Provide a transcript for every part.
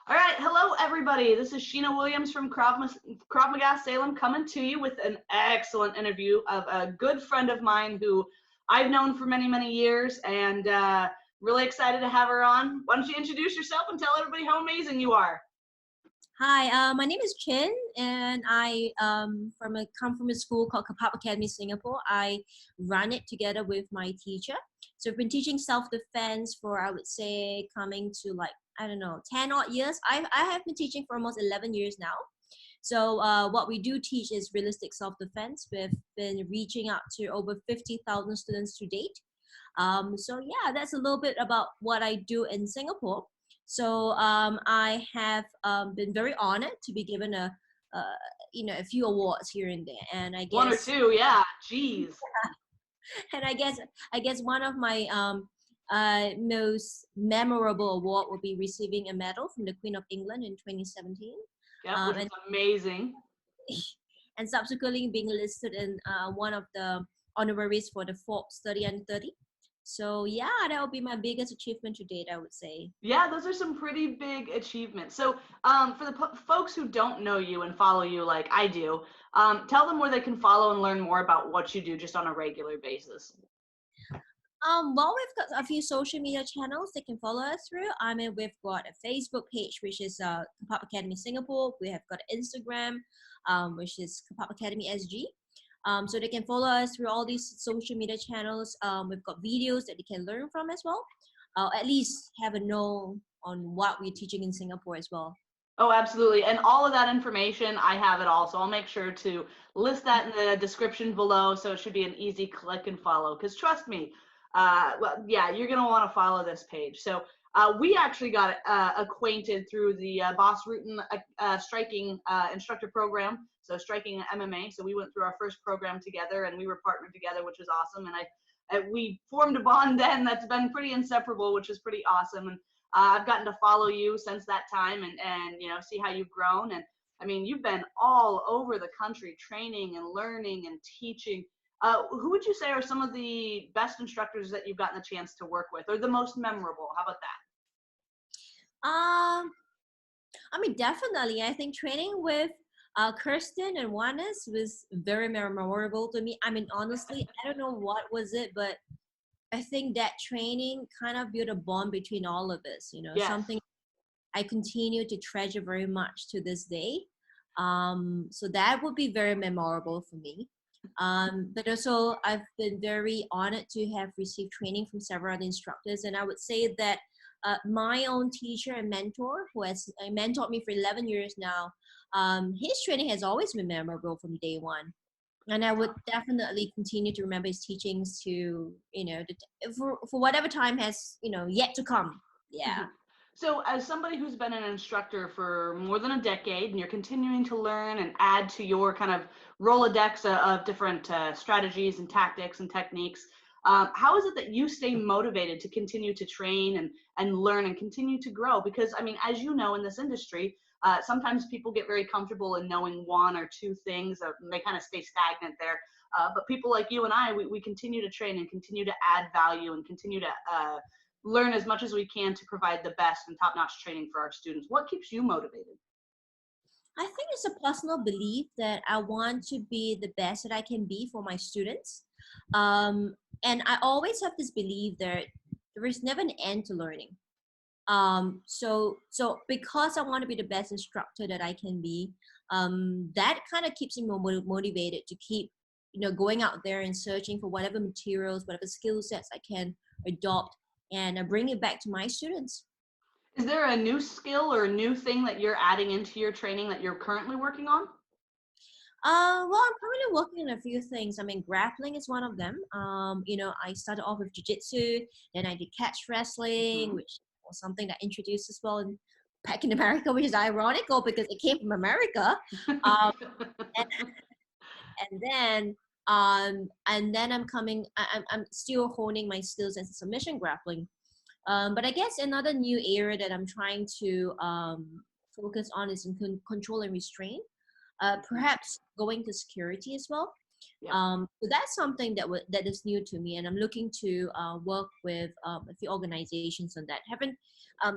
All right, hello everybody. This is Sheena Williams from Krav Maga Salem coming to you with an excellent interview of a good friend of mine who I've known for many, many years, and really excited to have her on. Why don't you introduce yourself and tell everybody how amazing you are? Hi, my name is Qin, and I come from a school called Kapap Academy, Singapore. I run it together with my teacher. So I've been teaching self-defense for, I would say, coming to like, I don't know, 10 odd years. I have been teaching for almost 11 years now. So what we do teach is realistic self-defense. We've been reaching out to over 50,000 students to date. So yeah, that's a little bit about what I do in Singapore. So I have been very honored to be given a few awards here and there, and I One or guess two, yeah. Jeez. and I guess one of my most memorable award will be receiving a medal from the Queen of England in 2017. Yep, which is And amazing. and subsequently being listed in one of the honoraries for the Forbes 30 under 30. So yeah, that would be my biggest achievement to date, I would say. Yeah, those are some pretty big achievements. So, for the folks who don't know you and follow you like I do, tell them where they can follow and learn more about what you do just on a regular basis. Well, we've got a few social media channels they can follow us through. I mean, we've got a Facebook page, which is Kapap Academy Singapore. We have got Instagram, which is Kapap Academy SG. So they can follow us through all these social media channels. We've got videos that they can learn from as well. At least have a know on what we're teaching in Singapore as well. Oh, absolutely. And all of that information, I have it all. So I'll make sure to list that in the description below. So it should be an easy click and follow. Because trust me, well, yeah, you're going to want to follow this page. So we actually got acquainted through the Boss Rutan striking instructor program. So striking MMA. So we went through our first program together and we were partnered together, which was awesome. And we formed a bond then that's been pretty inseparable, which is pretty awesome. And I've gotten to follow you since that time and see how you've grown. And I mean, you've been all over the country training and learning and teaching. Who would you say are some of the best instructors that you've gotten the chance to work with, or the most memorable? How about that? I mean, definitely. I think training with Kirsten and Juanes was very memorable to me. I mean, honestly, I don't know what was it, but I think that training kind of built a bond between all of us, Yes. something I continue to treasure very much to this day. So that would be very memorable for me. But also, I've been very honored to have received training from several other instructors. And I would say that my own teacher and mentor, who has mentored me for 11 years now, his training has always been memorable from day one. And I would definitely continue to remember his teachings to, for whatever time has, yet to come. Yeah. So, as somebody who's been an instructor for more than a decade, and you're continuing to learn and add to your kind of Rolodex of different strategies and tactics and techniques, how is it that you stay motivated to continue to train and learn and continue to grow? Because, I mean, as you know, in this industry, sometimes people get very comfortable in knowing one or two things, or they kind of stay stagnant there. But people like you and I, we continue to train and continue to add value and continue to learn as much as we can to provide the best and top-notch training for our students. What keeps you motivated? I think it's a personal belief that I want to be the best that I can be for my students. And I always have this belief that there is never an end to learning. So because I want to be the best instructor that I can be, that kind of keeps me motivated to keep, going out there and searching for whatever materials, whatever skill sets I can adopt and bring it back to my students. Is there a new skill or a new thing that you're adding into your training that you're currently working on? Well, I'm currently working on a few things. I mean, grappling is one of them. I started off with jiu-jitsu, then I did catch wrestling, which was something that introduced as well back in America, which is ironical because it came from America. Um, and then I'm still honing my skills in submission grappling. But I guess another new area that I'm trying to focus on is in control and restraint. Perhaps going to security as well. Yeah. So that's something that is new to me, and I'm looking to work with a few organizations on that.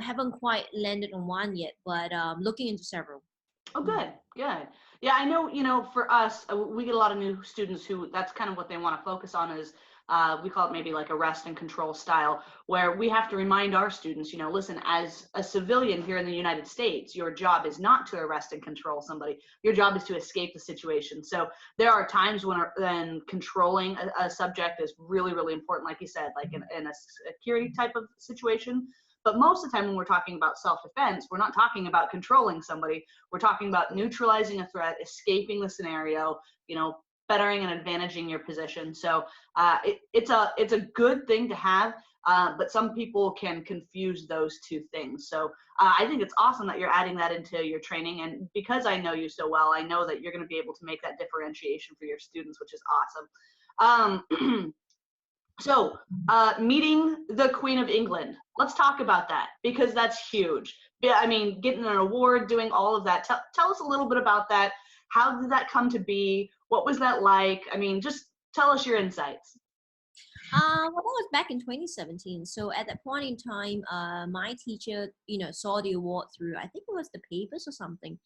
Haven't quite landed on one yet, but looking into several. Oh, Mm. good, good. Yeah, I know, for us, we get a lot of new students who that's kind of what they want to focus on is, we call it maybe like arrest and control style, where we have to remind our students, listen, as a civilian here in the United States, your job is not to arrest and control somebody. Your job is to escape the situation. So there are times when controlling a subject is really, really important, like you said, like in a security type of situation. But most of the time when we're talking about self-defense, we're not talking about controlling somebody. We're talking about neutralizing a threat, escaping the scenario, bettering and advantaging your position. So it's a good thing to have, but some people can confuse those two things. So I think it's awesome that you're adding that into your training. And because I know you so well, I know that you're going to be able to make that differentiation for your students, which is awesome. So, meeting the Queen of England. Let's talk about that because that's huge. Yeah, I mean, getting an award, doing all of that. Tell us a little bit about that. How did that come to be? What was that like? I mean, just tell us your insights. Well, that was back in 2017. So at that point in time, my teacher, saw the award through, I think it was the papers or something.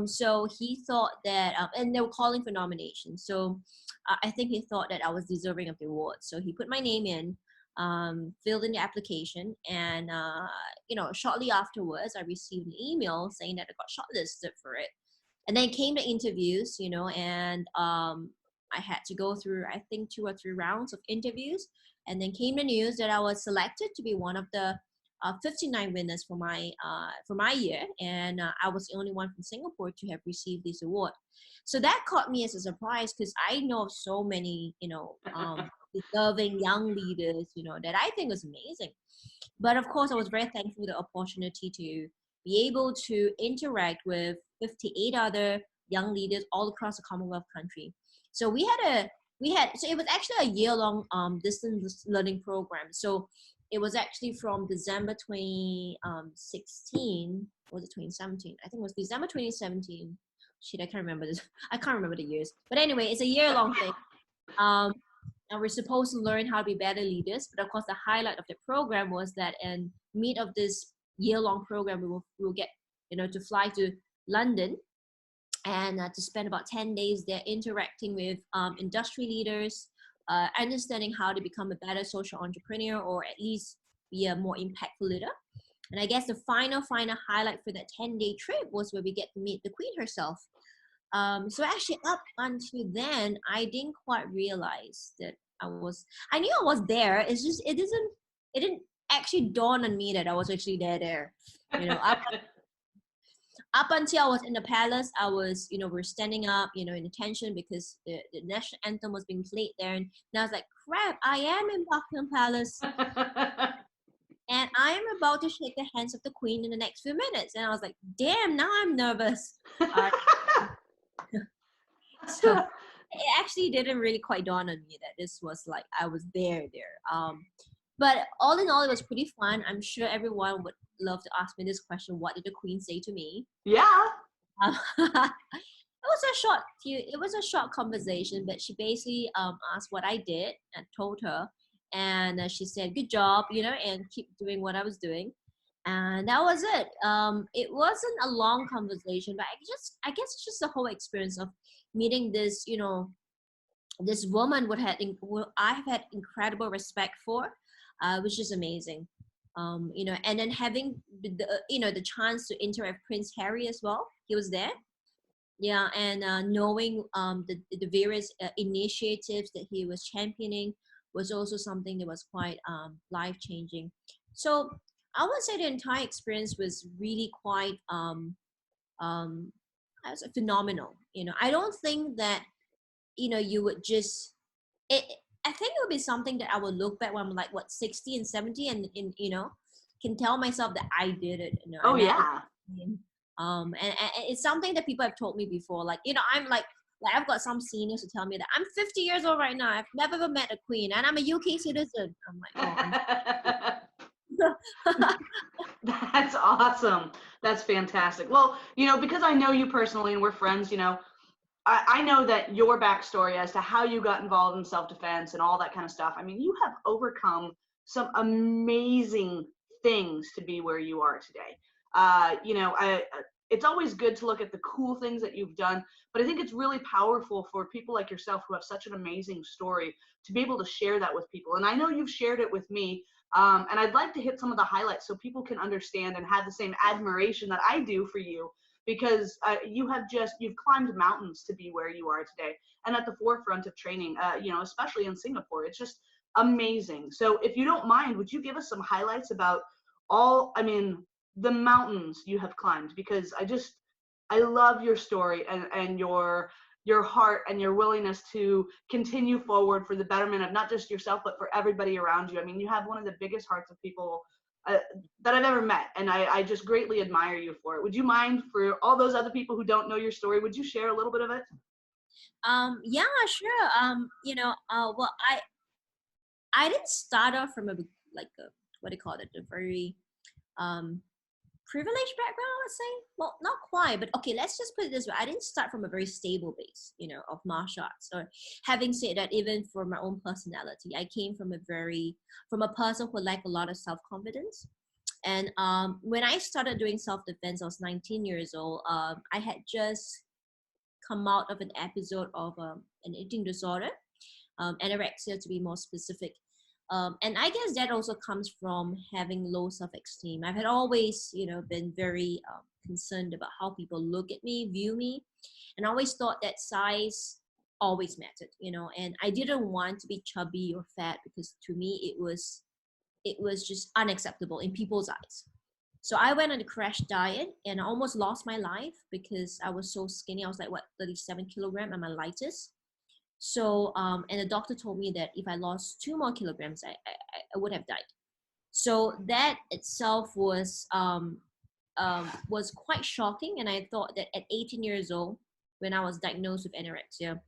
So he thought that, and they were calling for nominations. So I think he thought that I was deserving of the award. So he put my name in, filled in the application, and, shortly afterwards, I received an email saying that I got shortlisted for it. And then came the interviews, and I had to go through, I think, 2 or 3 rounds of interviews. And then came the news that I was selected to be one of the 59 winners for my year. And I was the only one from Singapore to have received this award. So that caught me as a surprise because I know of so many, deserving young leaders, that I think was amazing. But of course, I was very thankful for the opportunity to be able to interact with 58 other young leaders all across the Commonwealth country. So so it was actually a year-long distance learning program. So it was actually from December 2016, or was it 2017? I think it was December 2017. Shit, I can't remember this. I can't remember the years. But anyway, it's a year-long thing. And we're supposed to learn how to be better leaders. But of course, the highlight of the program was that in mid of this year-long program, we will get, to fly to London and to spend about 10 days there interacting with industry leaders, understanding how to become a better social entrepreneur or at least be a more impactful leader. And I guess the final highlight for that 10-day trip was where we get to meet the Queen herself. So actually up until then, I didn't quite realize that I knew I was there. It's just, it didn't actually dawn on me that I was actually there. Up until I was in the palace, I was, we're standing up, in attention because the national anthem was being played there. And I was like, crap, I am in Buckingham Palace. And I am about to shake the hands of the Queen in the next few minutes. And I was like, damn, now I'm nervous. So it actually didn't really quite dawn on me that this was like, I was there. But all in all, it was pretty fun. I'm sure everyone would love to ask me this question. What did the Queen say to me? Yeah. It was a short conversation, but she basically asked what I did and told her. And she said, good job, and keep doing what I was doing. And that was it. It wasn't a long conversation, but I guess it's just the whole experience of meeting this, this woman who I have had incredible respect for, which is amazing. And then having the chance to interact with Prince Harry as well. He was there. Yeah, and knowing the various initiatives that he was championing was also something that was quite life-changing. So I would say the entire experience was really quite I was phenomenal. I don't think that you would just it. I think it would be something that I would look back when I'm like 60 and 70 and can tell myself that I did it. Oh yeah. And it's something that people have told me before. Like I'm like I've got some seniors who tell me that I'm 50 years old right now. I've never ever met a queen, and I'm a UK citizen. I'm like, oh. That's awesome. That's fantastic. Well, because I know you personally and we're friends, I know that your backstory as to how you got involved in self-defense and all that kind of stuff. I mean, you have overcome some amazing things to be where you are today. It's always good to look at the cool things that you've done, but I think it's really powerful for people like yourself who have such an amazing story to be able to share that with people. And I know you've shared it with me, and I'd like to hit some of the highlights so people can understand and have the same admiration that I do for you, because you've climbed mountains to be where you are today and at the forefront of training, especially in Singapore. It's just amazing. So if you don't mind, would you give us some highlights about the mountains you have climbed? Because I love your story and your heart and your willingness to continue forward for the betterment of not just yourself, but for everybody around you. I mean, you have one of the biggest hearts of people that I've ever met, and I just greatly admire you for it. Would you mind, for all those other people who don't know your story, would you share a little bit of it? Yeah, sure. Well, I didn't start off from what do you call it, a very um privileged background, let's say. Well, not quite, but okay, let's just put it this way. I didn't start from a very stable base, of martial arts. So having said that, even for my own personality, I came from a person who lacked a lot of self-confidence. And when I started doing self-defense, I was 19 years old. I had just come out of an episode of an eating disorder, anorexia to be more specific. And I guess that also comes from having low self-esteem. I've had always, been very concerned about how people look at me, view me, and I always thought that size always mattered, and I didn't want to be chubby or fat because to me it was just unacceptable in people's eyes. So I went on a crash diet and I almost lost my life because I was so skinny. I was like, 37 kilogram at my lightest. So, and the doctor told me that if I lost 2 more kilograms, I would have died. So that itself was quite shocking. And I thought that at 18 years old, when I was diagnosed with anorexia,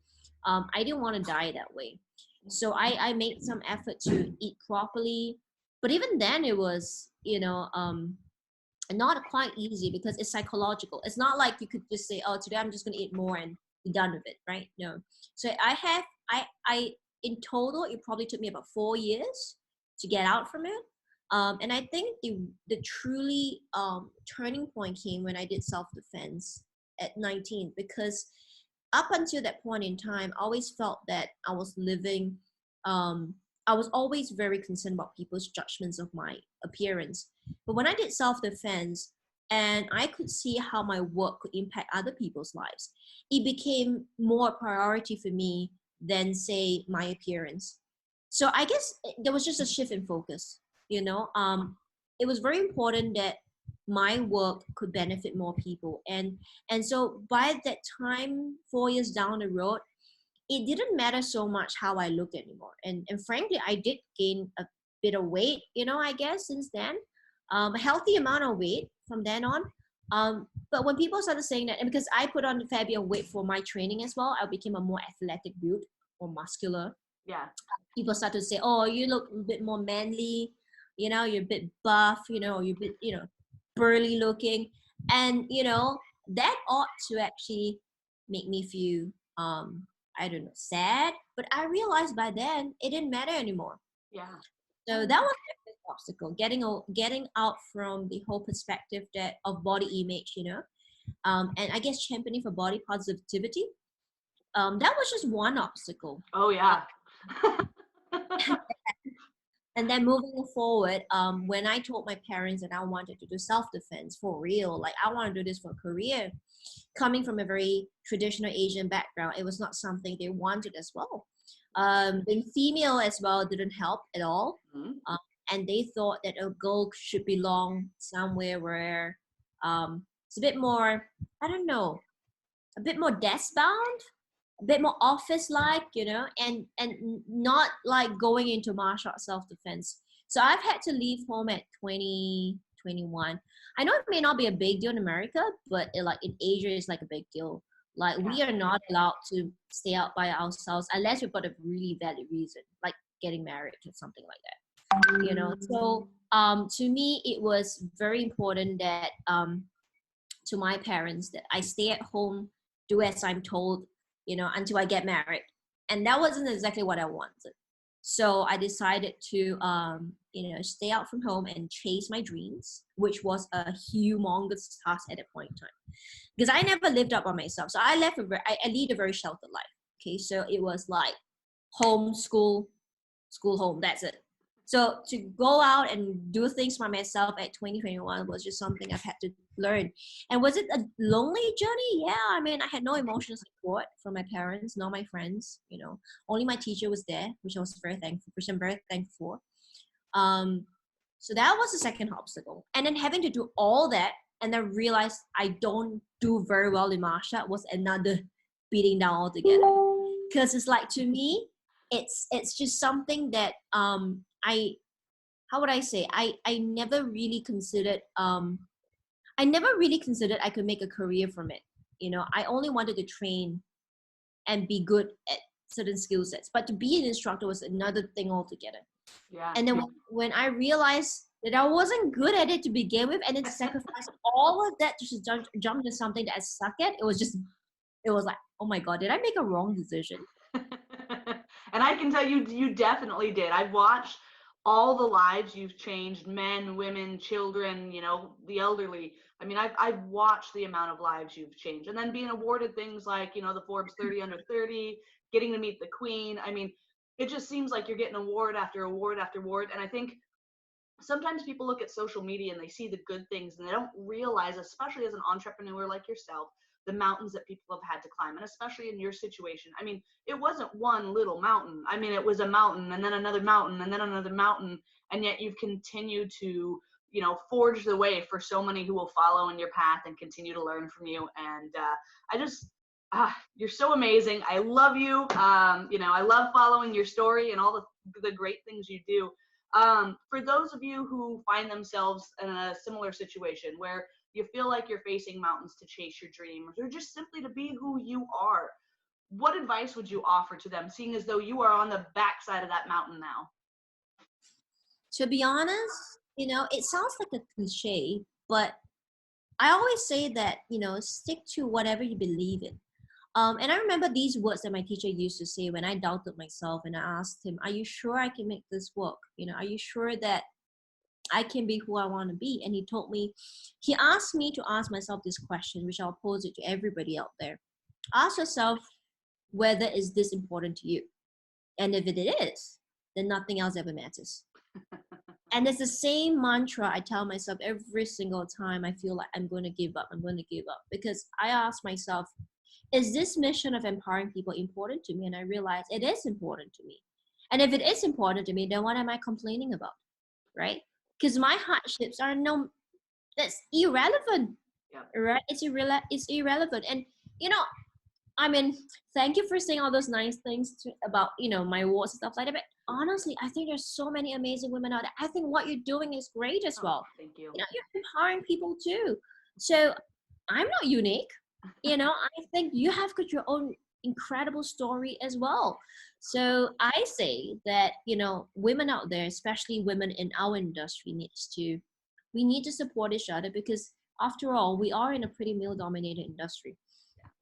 I didn't want to die that way. So I made some effort to eat properly. But even then it was, not quite easy because it's psychological. It's not like you could just say, oh, today I'm just going to eat more and be done with it, right? No. So I in total, it probably took me about 4 years to get out from it. And I think the truly turning point came when I did self-defense at 19, because up until that point in time, I always felt that I was living, I was always very concerned about people's judgments of my appearance. But when I did self-defense and I could see how my work could impact other people's lives, it became more a priority for me than, say, my appearance. So I guess there was just a shift in focus, it was very important that my work could benefit more people. And so by that time, 4 years down the road, it didn't matter so much how I looked anymore. And frankly, I did gain a bit of weight, I guess, since then, a healthy amount of weight from then on. But when people started saying that, and because I put on a fair bit of weight for my training as well, I became a more athletic build, more muscular. Yeah. People started to say, oh, you look a bit more manly, you're a bit buff, you're a bit, burly looking. And, that ought to actually make me feel, I don't know, sad. But I realized by then it didn't matter anymore. Yeah. So that was the biggest obstacle, getting out from the whole perspective of body image, and I guess championing for body positivity. That was just one obstacle. Oh yeah. And then moving forward, when I told my parents that I wanted to do self-defense for real, like I want to do this for a career, coming from a very traditional Asian background, it was not something they wanted as well. Being female as well didn't help at all. Mm-hmm. And they thought that a girl should belong somewhere where it's a bit more, I don't know, a bit more desk bound, a bit more office like, and not like going into martial arts self-defense. So I've had to leave home at 20, 21. I know it may not be a big deal in America, but like in Asia, it's like a big deal. Like we are not allowed to stay out by ourselves unless we've got a really valid reason, like getting married or something like that. So to me, it was very important that to my parents that I stay at home, do as I'm told, until I get married. And that wasn't exactly what I wanted. So I decided to, stay out from home and chase my dreams, which was a humongous task at that point in time. Because I never lived up on myself. So I I lead a very sheltered life. Okay, so it was like home, school, school, home. That's it. So to go out and do things by myself at 2021 was just something I've had to learn. And was it a lonely journey? Yeah, I mean, I had no emotional support from my parents, nor my friends. Only my teacher was there, which I was very thankful, which I'm very thankful for. So that was the second obstacle. And then having to do all that and then realize I don't do very well in martial art was another beating down altogether. Because it's like, to me, it's just something that I how would I say, I never really considered I could make a career from it. I only wanted to train and be good at certain skill sets, but to be an instructor was another thing altogether. Yeah. And then when I realized that I wasn't good at it to begin with, and then sacrifice all of that to just jump into something that I suck at, it was like, oh my God, did I make a wrong decision? And I can tell you, you definitely did. I've watched all the lives you've changed, men, women, children, the elderly. I mean, I've watched the amount of lives you've changed, and then being awarded things like, the Forbes 30 under 30, getting to meet the Queen. I mean, it just seems like you're getting award after award after award. And I think sometimes people look at social media and they see the good things and they don't realize, especially as an entrepreneur like yourself, the mountains that people have had to climb. And especially in your situation, I mean, it wasn't one little mountain. I mean, it was a mountain and then another mountain and then another mountain. And yet you've continued to, forge the way for so many who will follow in your path and continue to learn from you. And you're so amazing. I love you. I love following your story and all the great things you do. For those of you who find themselves in a similar situation where you feel like you're facing mountains to chase your dreams or just simply to be who you are, what advice would you offer to them, seeing as though you are on the backside of that mountain now? To be honest, it sounds like a cliche, but I always say that, stick to whatever you believe in. And I remember these words that my teacher used to say when I doubted myself, and I asked him, are you sure I can make this work? Are you sure that I can be who I want to be? And he asked me to ask myself this question, which I'll pose it to everybody out there. Ask yourself whether is this important to you. And if it is, then nothing else ever matters. And it's the same mantra I tell myself every single time I feel like I'm going to give up. Because I ask myself, is this mission of empowering people important to me? And I realize it is important to me. And if it is important to me, then what am I complaining about? Right? Because my hardships that's irrelevant. Yeah. Right? It's irrelevant. And, I mean, thank you for saying all those nice things about, my awards and stuff like that. But honestly, I think there's so many amazing women out there. I think what you're doing is great as well. Thank you. You're empowering people too. So I'm not unique. I think you have got your own incredible story as well. So I say that, women out there, especially women in our industry, we need to support each other, because after all, we are in a pretty male-dominated industry,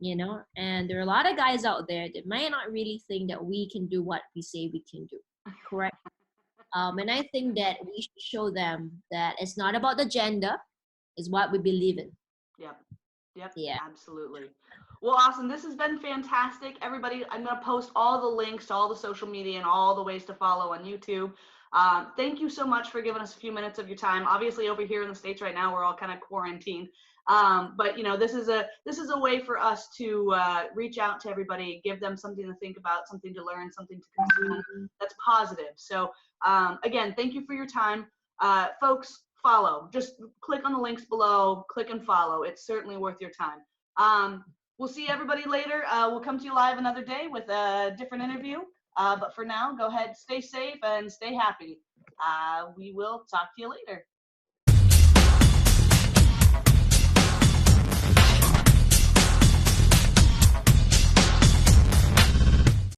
and there are a lot of guys out there that might not really think that we can do what we say we can do. Correct? And I think that we should show them that it's not about the gender, it's what we believe in. Yep. Yeah. Absolutely. Well, awesome. This has been fantastic. Everybody, I'm going to post all the links to all the social media and all the ways to follow on YouTube. Thank you so much for giving us a few minutes of your time. Obviously, over here in the States right now, we're all kind of quarantined. But this is a way for us to reach out to everybody, give them something to think about, something to learn, something to consume that's positive. So again, thank you for your time. Folks, follow. Just click on the links below, click and follow. It's certainly worth your time. We'll see everybody later. We'll come to you live another day with a different interview. But for now, go ahead, stay safe and stay happy. We will talk to you later.